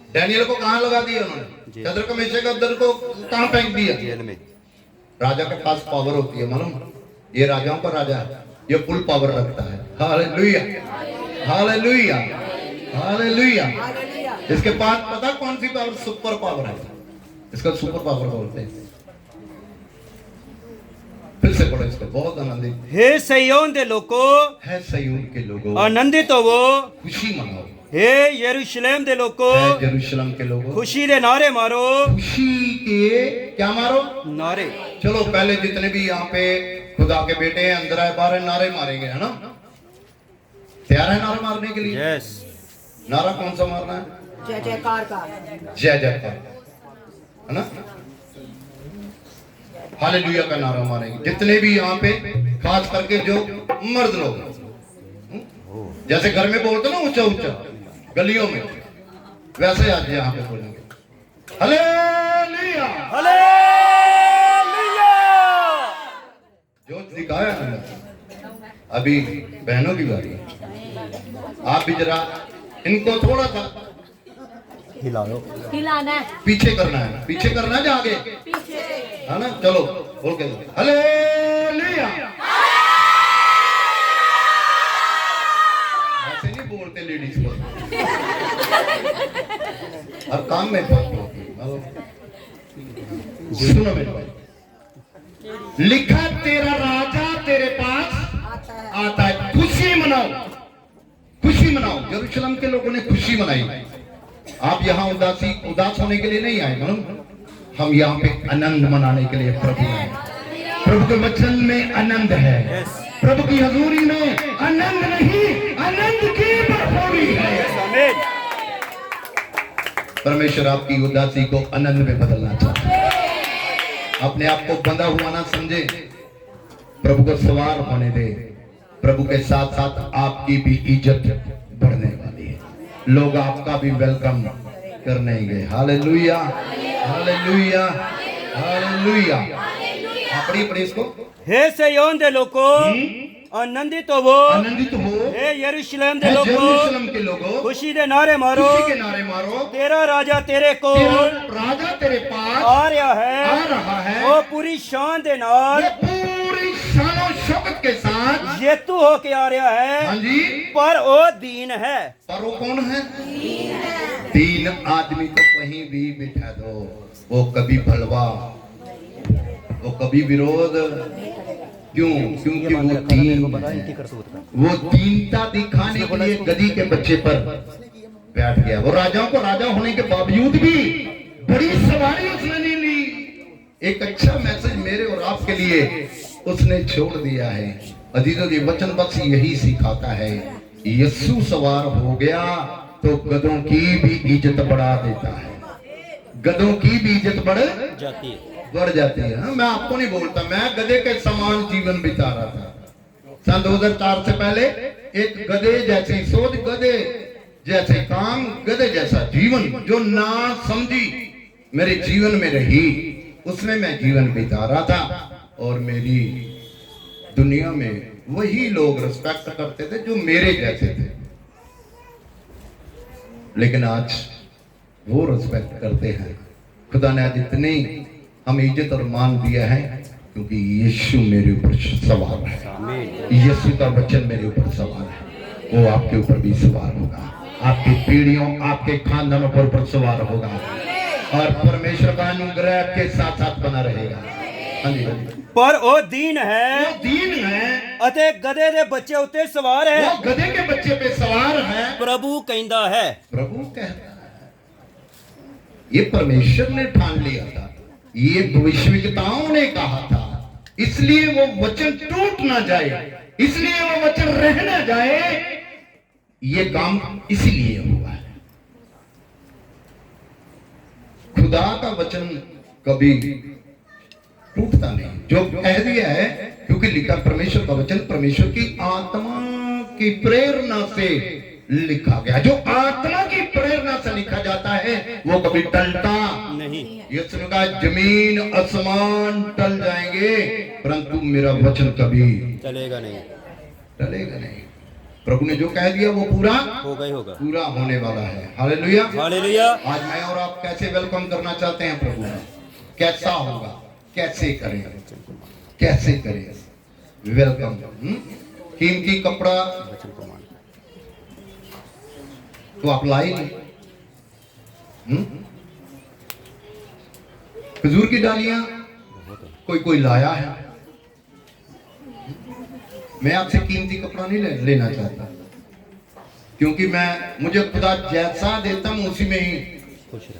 डैनियल को कहां लगा दिया उन्होंने? शद्रक मेशक अबेदनगो को कहां फेंक दिया? जेल में। राजा के पास पावर होती है, मालूम? ये राजाओं का राजा है, ये फुल पावर रखता है। Hallelujah, hallelujah, hallelujah. इसके पास पता कौन सी पावर? सुपर पावर है। इसका सुपर पावर बोलते हैं। फिर से पढ़ो इसको, बहुत आनंदित हे सयोन दे लोको है सयून के लोगों, आनंदित होवो। खुशी मनाओ। हे यरूशलेम दे लोको है यरूशलेम के लोगों, खुशी दे नारे मारो। खुशी के क्या मारो? नारे। चलो पहले जितने भी यहाँ पे खुदा के बेटे हैं, अंदर है बाहर है, नारे मारेंगे, है ना? तैयार है नारा मारने के लिए? यस। नारा कौन सा मारना है? जय जयकार का। जय जयकार, है ना? हालेलुया का नारा मारेंगे जितने भी यहाँ पे, खास करके जो मर्द लोग, जैसे घर में बोलते ना ऊंचा ऊंचा गलियों में, वैसे आज यहाँ पे बोलेंगे हालेलुया। हालेलुया। जो दिखाया है अभी बहनों की बारी है। आप भी जरा इनको थोड़ा सा हिलाना है। पीछे करना है, पीछे करना है या आगे, पीछे। है ना? चलो बोल के दो हालेलुया। ऐसे नहीं बोलते लेडीज को, हर काम में सुनो मेरे भाई, लिखा तेरा राजा तेरे पास आता है, खुशी मनाओ, खुशी मनाओ। यरूशलेम के लोगों ने खुशी मनाई। आप यहाँ उदास होने के लिए नहीं आए, मालूम? हम यहाँ पे आनंद मनाने के लिए प्रभु हैं। प्रभु के वचन में आनंद है, प्रभु की हजूरी में आनंद नहीं, आनंद की भरपूरी है। आमीन। परमेश्वर आपकी उदासी को आनंद में बदलना चाहता है। अपने आप को बंधा हुआ ना समझे, प्रभु को सवार होने दे। प्रभु के साथ साथ आपकी भी इज्जत बढ़ने वाली है, लोग आपका भी वेलकम करने गए। Hallelujah, hallelujah, hallelujah. पढ़िए पढ़िए इसको। हे सयोन दे लोको आनंदित होवो। आनंदित हो। हे यरूशलेम दे है लोको यरूशलेम के लोगों, खुशी दे नारे मारो। खुशी के नारे मारो। तेरा राजा तेरे को तेरा राजा तेरे पास आ रहा है। आ रहा है। वो पूरी शान दे नाल, ये पूरी शान शौकत के साथ ये तू होके आ रहा है। हाँ जी, पर वो दीन है। पर वो कौन है? दीन आदमी को कहीं भी बिठा दो, वो कभी भलवा, वो कभी विरोध, क्यों? क्योंकि वो दीन है। वो दीनता दिखाने के लिए गधी के बच्चे पर बैठ गया। वो राजाओं को राजा होने के बावजूद भी बड़ी सवारी उसने नहीं ली। एक अच्छा मैसेज मेरे और आपके लिए उसने छोड़ दिया है। अजीजों, ये वचन बस यही सिखाता है, यीशु सवार हो गया तो गधों की भी इज्जत बढ़ा देता है। गधों की भी इज्जत बढ़ जाती है। मैं आपको नहीं बोलता, मैं गधे के समान जीवन बिता रहा था। सन 2004 से पहले एक गधे जैसी सोच, गधे जैसे काम, गधे जैसा जीवन जो ना समझी मेरे जीवन में रही, उसमें मैं जीवन बिता रहा था। और मेरी दुनिया में वही लोग रिस्पेक्ट करते थे जो मेरे जैसे थे। लेकिन आज वो रिस्पेक्ट करते हैं। खुदा ने आज इतनी हमें इज्जत और मान दिया है क्योंकि यीशु मेरे ऊपर सवार है। यीशु का वचन मेरे ऊपर सवार है, वो आपके ऊपर भी सवार होगा, आपकी पीढ़ियों, आपके खानदानों पर ऊपर सवार होगा और परमेश्वर का अनुग्रह के साथ साथ बना रहेगा। हाँ जी, हाँ जी। पर वो दीन है, वो दीन है, अते गधे दे बच्चे उत्ते सवार है। वो गधे के बच्चे पे सवार है। प्रभु कहता है, प्रभु कहता है। ये परमेश्वर ने ठान लिया था, ये भविष्यवक्ताओं ने कहा था, इसलिए वो वचन टूट ना जाए, इसलिए वो वचन रह ना जाए। ये काम इसीलिए हुआ है। खुदा का वचन कभी टूटता नहीं, जो कह दिया है, क्योंकि लिखा परमेश्वर का वचन परमेश्वर की आत्मा की प्रेरणा से लिखा गया। जो आत्मा की प्रेरणा से लिखा जाता है वो कभी टलता नहीं। यीशु ने कहा जमीन आसमान टल जाएंगे परंतु मेरा वचन कभी चलेगा नहीं, टलेगा नहीं। प्रभु ने जो कह दिया वो पूरा होगा ही होगा, पूरा होने वाला है। Hallelujah, hallelujah. आज मैं और आप कैसे वेलकम करना चाहते हैं प्रभु में? कैसा होगा, कैसे करें, कैसे करें वेलकम? कीमती कपड़ा तो आप लाई नहीं, खजूर की डालियां कोई कोई लाया है, मैं आपसे कीमती कपड़ा नहीं लेना चाहता, क्योंकि मुझे खुदा जैसा देता हूँ उसी में ही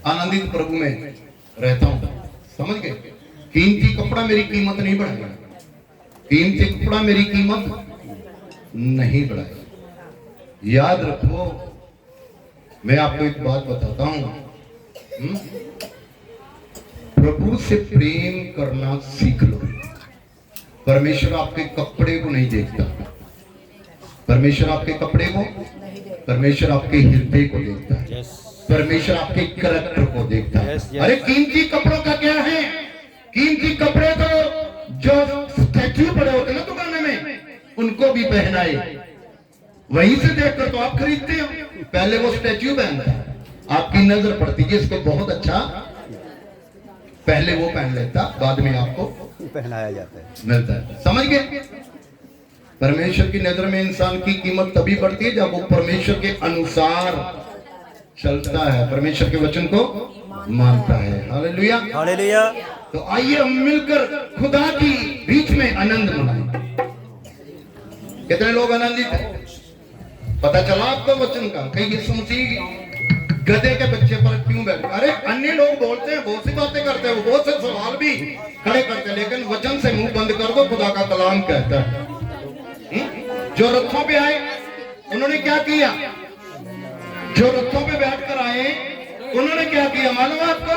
आनंदित प्रभु में रहता हूँ। समझ गए? कीमती कपड़ा मेरी कीमत नहीं बढ़ाएगा, कीमती कपड़ा मेरी कीमत नहीं बढ़ाएगा। याद रखो, मैं आपको एक बात बताता हूं, प्रभु से प्रेम करना सीख लो। परमेश्वर आपके कपड़े को नहीं देखता, परमेश्वर आपके कपड़े को, परमेश्वर आपके हृदय को देखता है, परमेश्वर आपके करैक्टर को देखता है। अरे कीमती कपड़ों का क्या है? कीमती कपड़े तो जो स्टैच्यू पड़े होते ना दुकान में, उनको भी पहनाए, वहीं से देखकर तो आप खरीदते हो। पहले वो स्टैच्यू पहनता है, आपकी नजर पड़ती है इसको बहुत अच्छा, पहले वो पहन लेता, बाद में आपको पहनाया जाता है, मिलता है। समझ गए? परमेश्वर की नजर में इंसान की कीमत तभी बढ़ती है जब वो परमेश्वर के अनुसार चलता है, परमेश्वर के वचन को मानता है। Hallelujah, hallelujah. तो आइए हम मिलकर खुदा की बीच में आनंद मनाएं। कितने लोग आनंदित हैं? पता चला आपको वचन का? कहीं यीशु मसीह गधे के बच्चे पर क्यों बैठे? अरे अन्य लोग बोलते हैं, बहुत सी बातें करते हैं, वो बहुत से सवाल भी खड़े करते हैं, लेकिन वचन से मुंह बंद कर दो। खुदा का कलाम कहता है, जो रथों पे आए उन्होंने क्या किया? जो रथों पे बैठकर आए उन्होंने क्या किया मालूम है आपको?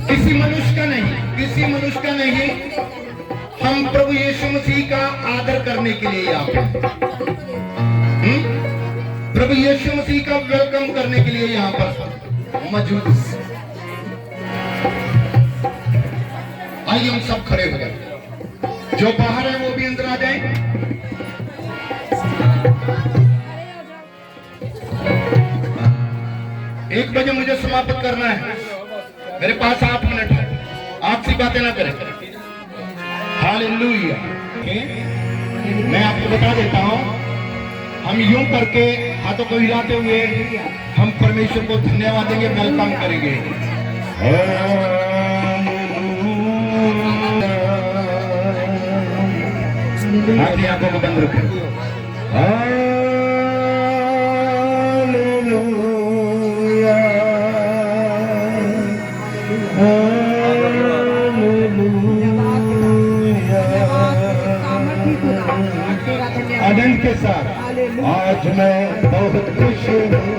किसी मनुष्य का नहीं, किसी मनुष्य का नहीं, हम प्रभु यीशु मसीह का आदर करने के लिए यहाँ पे, प्रभु यीशु मसीह का वेलकम करने के लिए यहाँ पर मौजूद। आइए हम सब खड़े हो जाए, जो बाहर है वो भी अंदर आ जाए। एक बजे मुझे समाप्त करना है, मेरे पास 8 मिनट है, आपसी बातें ना करें। हालेलुया। मैं आपको बता देता हूं, हम यूं करके हाथों को हिलाते हुए हम परमेश्वर को धन्यवाद देंगे, वेलकम करेंगे। आपकी आंखों को बंद रखें। आनंद के साथ आज मैं बहुत खुश हूँ।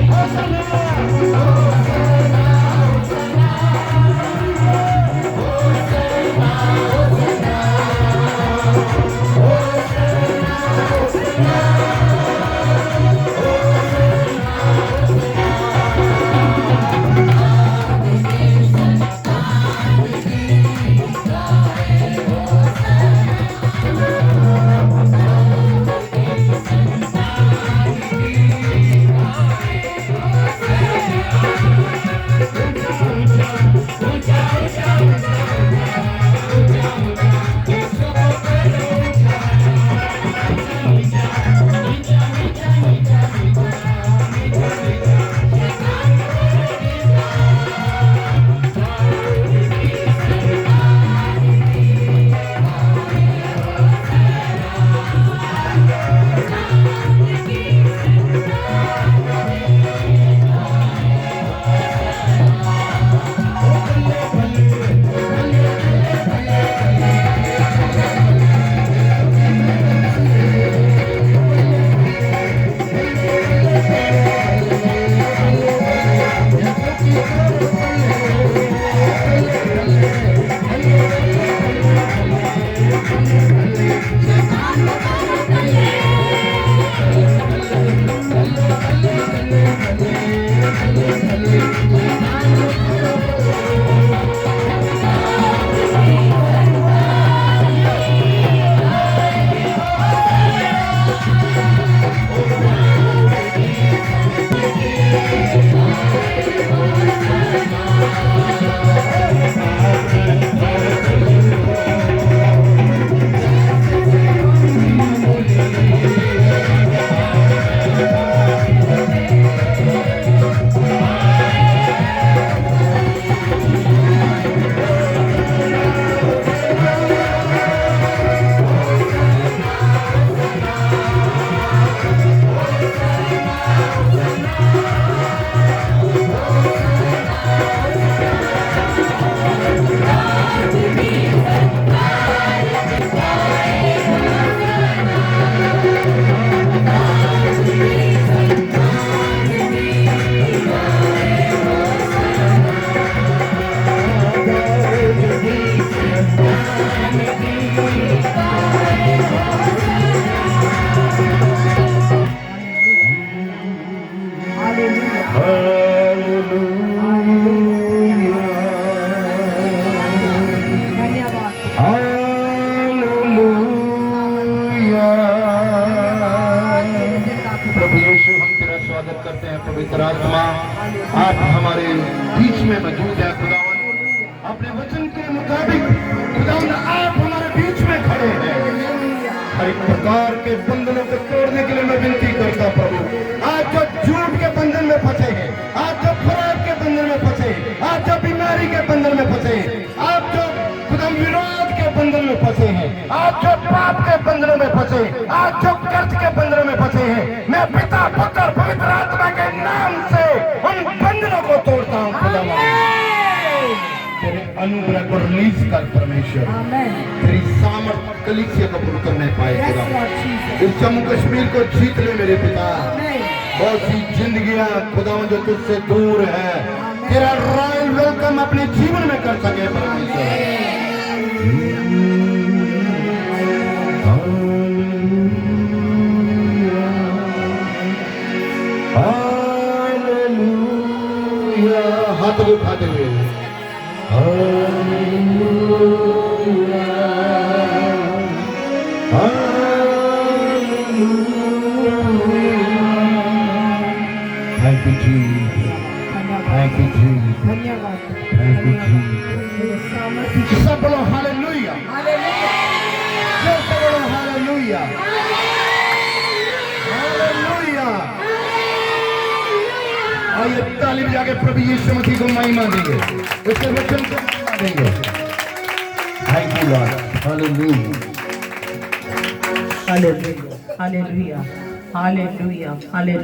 Hallelujah. धन्यवाद। प्रभु यीशु, हम तेरा स्वागत करते हैं। पवित्र आत्मा, आप हमारे बीच में मौजूद है। खुदावन, अपने वचन के मुताबिक खुदावन आप हमारे बीच में खड़े हैं। हर एक प्रकार के बंधनों को तोड़ने के लिए मैं विनती करता प्रभु। आज जो झूठ के बंधन में फंसे हैं, आज जो खराब के बंधन में फंसे हैं, आज जो बीमारी के बंधन में फंसे हैं, आज जो खुदावन विरोध के बंधन में फंसे हैं, आज जो पाप के बंधनों में फंसे हैं, आज जो कर्ज के बंधनों में फंसे हैं, मैं पिता पुत्र पवित्र आत्मा के नाम से उन बंधनों को तोड़ता हूँ। खुदावन, तेरे अनुग्रह को रिलीज कर परमेश्वर। तेरी सामर्थ कलीसिया को पूर्ण करने पाए। इस जम्मू कश्मीर को जीत ले मेरे पिता। बहुत सी जिंदगियां खुदावन जो तुझसे दूर है, तेरा रॉयल वेलकम अपने जीवन में कर सके परमेश्वर। हाथ उठाते हुए थैंक यू जी, थैंक यू जी, थैंक यू जी। सब बोलो हालेलुया, सब बोलो हालेलुया, हालेलुया। आइए ताली बजा के प्रभु यीशु मसीह को महिमा देंगे, उसके वचन को महिमा देंगे। Thank you Lord, hallelujah, hallelujah, hallelujah, hallelujah, hallelujah.